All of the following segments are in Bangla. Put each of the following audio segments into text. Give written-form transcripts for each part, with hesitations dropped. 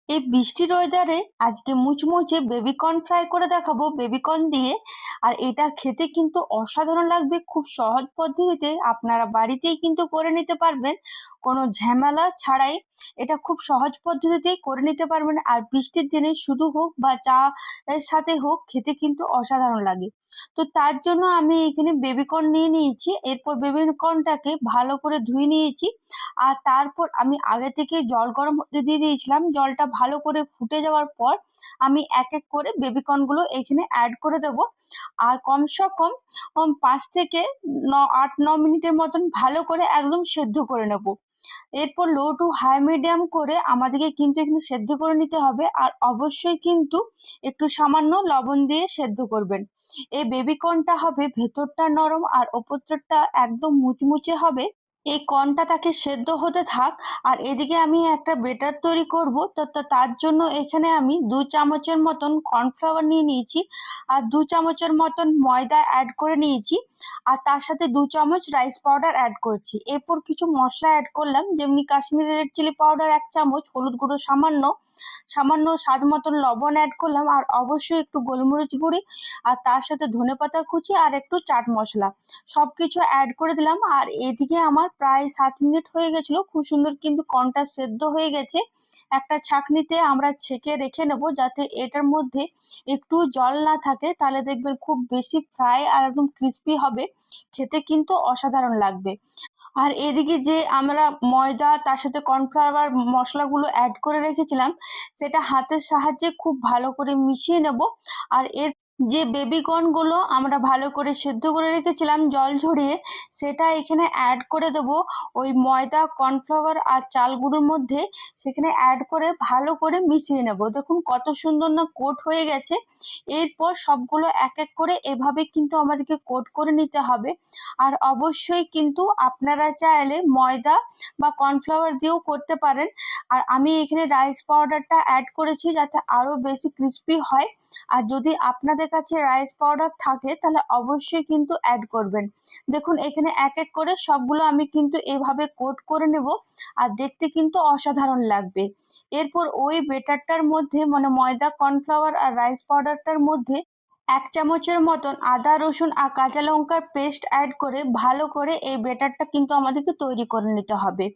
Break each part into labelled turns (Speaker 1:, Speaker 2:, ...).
Speaker 1: এই বৃষ্টির ওয়েদারে আজকে মুচমুচে বেবিকর্ন ফ্রাই করে দেখাবো বেবিকর্ন দিয়ে। আর এটা খেতে কিন্তু অসাধারণ লাগবে। খুব সহজ পদ্ধতিতে আপনারা বাড়িতেই কিন্তু করে নিতে পারবেন, কোনো ঝামেলা ছাড়াই। এটা খুব সহজ পদ্ধতিতেই করে নিতে পারবেন। আর বৃষ্টির দিনে শুধু হোক বা চা এর সাথে হোক, খেতে কিন্তু অসাধারণ লাগে। তো তার জন্য আমি এখানে বেবিকর্ন নিয়ে নিয়েছি। এরপর বেবিকর্নটাকে ভালো করে ধুয়ে নিয়েছি। আর তারপর আমি আগে থেকে জল গরম হতে দিয়ে দিয়েছিলাম। জলটা ভালো করে ফুটে যাওয়ার পর আমি এক এক করে বেবিকর্নগুলো এখানে অ্যাড করে দেব। আর কমসে কম 5 থেকে 8-9 মিনিটের মতন ভালো করে একদম সেদ্ধ করে নেব। এরপর লো টু হাই মিডিয়াম করে আমাদেরকে কিন্তু এখানে সেদ্ধ করে নিতে হবে। আর অবশ্যই কিন্তু একটু সামান্য লবণ দিয়ে সেদ্ধ করবেন। এই বেবিকর্নটা হবে ভেতরটা নরম আর ওপরটা একদম মুচমুচে হবে। এই কর্নটা তাকে সেদ্ধ হতে থাক। আর এদিকে আমি একটা বেটার তৈরি করব। তো তার জন্য এখানে আমি 2 চামচের মতন কর্নফ্লাওয়ার নিয়ে নিয়েছি। আর 2 চামচের মতন ময়দা অ্যাড করে নিয়েছি। আর তার সাথে 2 চামচ রাইস পাউডার অ্যাড করছি। এরপর কিছু মশলা অ্যাড করলাম, যেমনি কাশ্মীরি রেড চিলি পাউডার 1 চামচ, হলুদ গুঁড়ো সামান্য, সামান্য স্বাদ মতন লবণ অ্যাড করলাম, আর অবশ্যই একটু গোলমরিচ গুঁড়ি, আর তার সাথে ধনেপাতা কুচি আর একটু চাট মশলা সবকিছু অ্যাড করে দিলাম। আর এদিকে আমার প্রায় 7 মিনিট হয়ে গেছিল। খুব সুন্দর কিন্তু কর্নটা সেদ্ধ হয়ে গেছে। একটা ছাঁকনিতে আমরা ছেঁকে রেখে নেব, যাতে এটার মধ্যে একটু জল না থাকে। তাহলে দেখবেন খুব বেশি ফ্রাই আর একদম ক্রিস্পি হবে, খেতে কিন্তু অসাধারণ লাগবে। আর এদিকে যে আমরা ময়দা তার সাথে কর্নফ্লাওয়ার মশলাগুলো অ্যাড করে রেখেছিলাম, সেটা হাতের সাহায্যে খুব ভালো করে মিশিয়ে নেব। আর এর যে বেবিকর্ন গুলো আমরা ভালো করে সেদ্ধ করে রেখেছিলাম জল ঝরিয়ে, সেটা এখানে অ্যাড করে দেব ওই ময়দা কর্নফ্লাওয়ার আর চাল গুঁড়োর মধ্যে। সেখানে অ্যাড করে ভালো করে মিশিয়ে নেব। দেখুন কত সুন্দর না কোট হয়ে গেছে। এরপর সবগুলো এক এক করে এভাবে কিন্তু আমাদেরকে কোট করে নিতে হবে। আর অবশ্যই কিন্তু আপনারা চাইলে ময়দা বা কর্নফ্লাওয়ার দিয়েও করতে পারেন। আর আমি এখানে রাইস পাউডারটা অ্যাড করেছি যাতে আরো বেশি ক্রিস্পি হয়। আর যদি আপনাদের কাছে রাইস পাউডার থাকে তাহলে অবশ্যই কিন্তু অ্যাড করবেন। দেখুন এখানে এক এক করে সবগুলো আমি কিন্তু এভাবে কোট করে নেব। আর দেখতে কিন্তু অসাধারণ লাগবে। এরপর ওই বেটারটার মধ্যে, মানে ময়দা কর্নফ্লাওয়ার আর রাইস পাউডারটার মধ্যে 1 চামচের মতন আদা রসুন আর কাঁচা লঙ্কার পেস্ট অ্যাড করে ভালো করে এই ব্যাটারটা কিন্তু আমাদেরকে তৈরি করে নিতে হবে।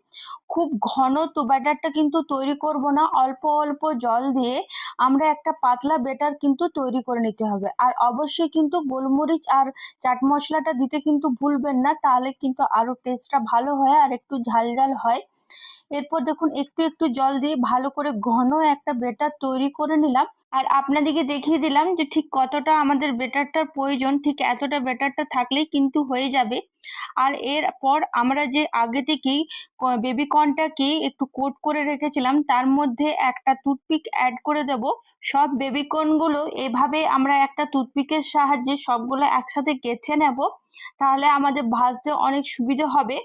Speaker 1: খুব ঘন তো ব্যাটারটা কিন্তু তৈরি করব না, অল্প অল্প জল দিয়ে আমরা একটা পাতলা ব্যাটার কিন্তু তৈরি করে নিতে হবে। আর অবশ্যই কিন্তু গোলমরিচ আর চাট মশলাটা দিতে কিন্তু ভুলবেন না, তাহলে কিন্তু আরো টেস্টটা ভালো হয় আর একটু ঝাল ঝাল হয়। এরপর দেখুন একটু একটু জল দিয়ে ভালো করে ঘন একটা ব্যাটার তৈরি করে নিলাম। আর আপনাদেরকে দেখিয়ে দিলাম যে ঠিক কতটা আমাদের ব্যাটারটার প্রয়োজন। ঠিক এতটা ব্যাটারটা থাকলেই কিন্তু হয়ে যাবে। আর এরপর আমরা যে আগে থেকেই বেবি কর্নটাকে একটু কোট করে রেখেছিলাম, তার মধ্যে একটা টুথপিক অ্যাড করে দেব। সব বেবি কর্নগুলো এভাবে আমরা একটা টুথপিকের সাহায্যে সবগুলো একসাথে গেঁথে নেব, তাহলে আমাদের ভাজতে অনেক সুবিধা হবে।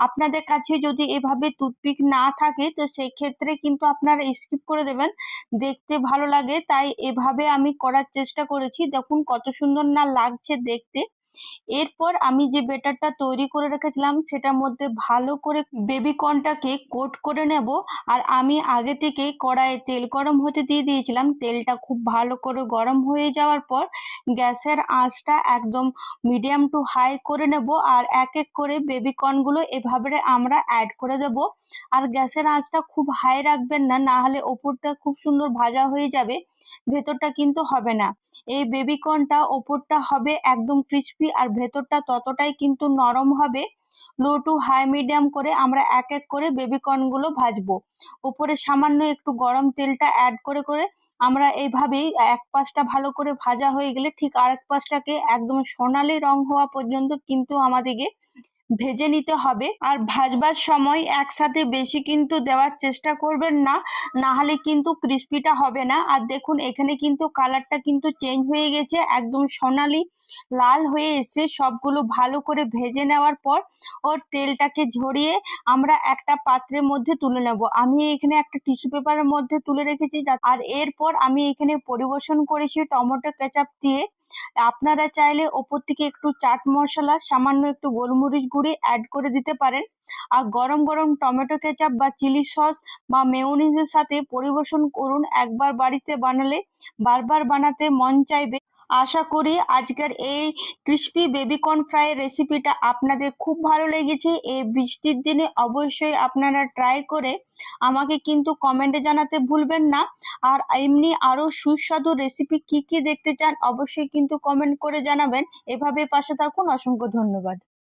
Speaker 1: আপনাদের কাছে যদি এভাবে টুথপিক না থাকে তো সেই ক্ষেত্রে কিন্তু আপনারা স্কিপ করে দেবেন, দেখতে ভালো লাগে তাই এভাবে আমি করার চেষ্টা করেছি। দেখুন কত সুন্দর না লাগছে দেখতে। এরপর আমি যে ব্যাটারটা তৈরি করে রেখেছিলাম সেটার মধ্যে ভালো করে বেবি কর্নটাকে কোট করে নেব। আর আমি আগে থেকে কড়াইয়ে তেল গরম হতে দিয়ে দিয়েছিলাম। তেলটা খুব ভালো করে গরম হয়ে যাওয়ার পর গ্যাসের আঁচটা একদম মিডিয়াম টু হাই করে নেব। আর এক এক করে বেবি কর্নগুলো এভাবে আমরা অ্যাড করে দেব। আর গ্যাসের আঁচটা খুব হাই রাখবেন না, না হলে ওপরটা খুব সুন্দর ভাজা হয়ে যাবে, ভেতরটা কিন্তু হবে না। এই বেবি কর্নটা ওপরটা হবে একদম ক্রিস্পি আর ভেতরটা ততটাই কিন্তু নরম হবে। লো টু হাই মিডিয়াম করে আমরা এক এক করে বেবি কর্নগুলো ভাজবো। উপরে সামান্য একটু গরম তেলটা অ্যাড করে করে আমরা এইভাবেই এক পাশটা ভালো করে ভাজা হয়ে গেলে ঠিক আরেক পাশটাকে একদম সোনালি রং হওয়া পর্যন্ত কিন্তু আমাদেরকে ভেজে নিতে হবে। আর ভাজবার সময় একসাথে বেশি কিন্তু দেওয়ার চেষ্টা করবেন না, না হলে কিন্তু ক্রিস্পিটা হবে না। আর দেখুন এখানে কিন্তু কালারটা কিন্তু চেঞ্জ হয়ে গেছে, একদম সোনালি লাল হয়ে এসেছে। সবগুলো ভালো করে ভেজে নেওয়ার পর ওর তেলটাকে ঝরিয়ে আমরা একটা পাত্রের মধ্যে তুলে নেব। আমি এখানে একটা টিস্যু পেপারের মধ্যে তুলে রেখেছি। আর এরপর আমি এখানে পরিবেশন করেছি টমেটো কেচাপ দিয়ে। আপনারা চাইলে ওপর থেকে একটু চাট মশলা, সামান্য একটু গোলমরিচ গুঁড়ি অ্যাড করে দিতে পারেন। আর গরম গরম টমেটো কেচাপ বা চিলি সস বা মেয়োনিজের সাথে পরিবেশন করুন। একবার বাড়িতে বানালে বারবার বানাতে মন চাইবে। আশা করি আজকের এই ক্রিস্পি বেবিকর্ন ফ্রাই রেসিপিটা আপনাদের খুব ভালো লেগেছে। এই বৃষ্টির দিনে অবশ্যই আপনারা ট্রাই করে আমাকে কিন্তু কমেন্টে জানাতে ভুলবেন না। আর এমনি আরও সুস্বাদু রেসিপি কি কি দেখতে চান অবশ্যই কিন্তু কমেন্ট করে জানাবেন। এভাবে পাশে থাকুন। অসংখ্য ধন্যবাদ।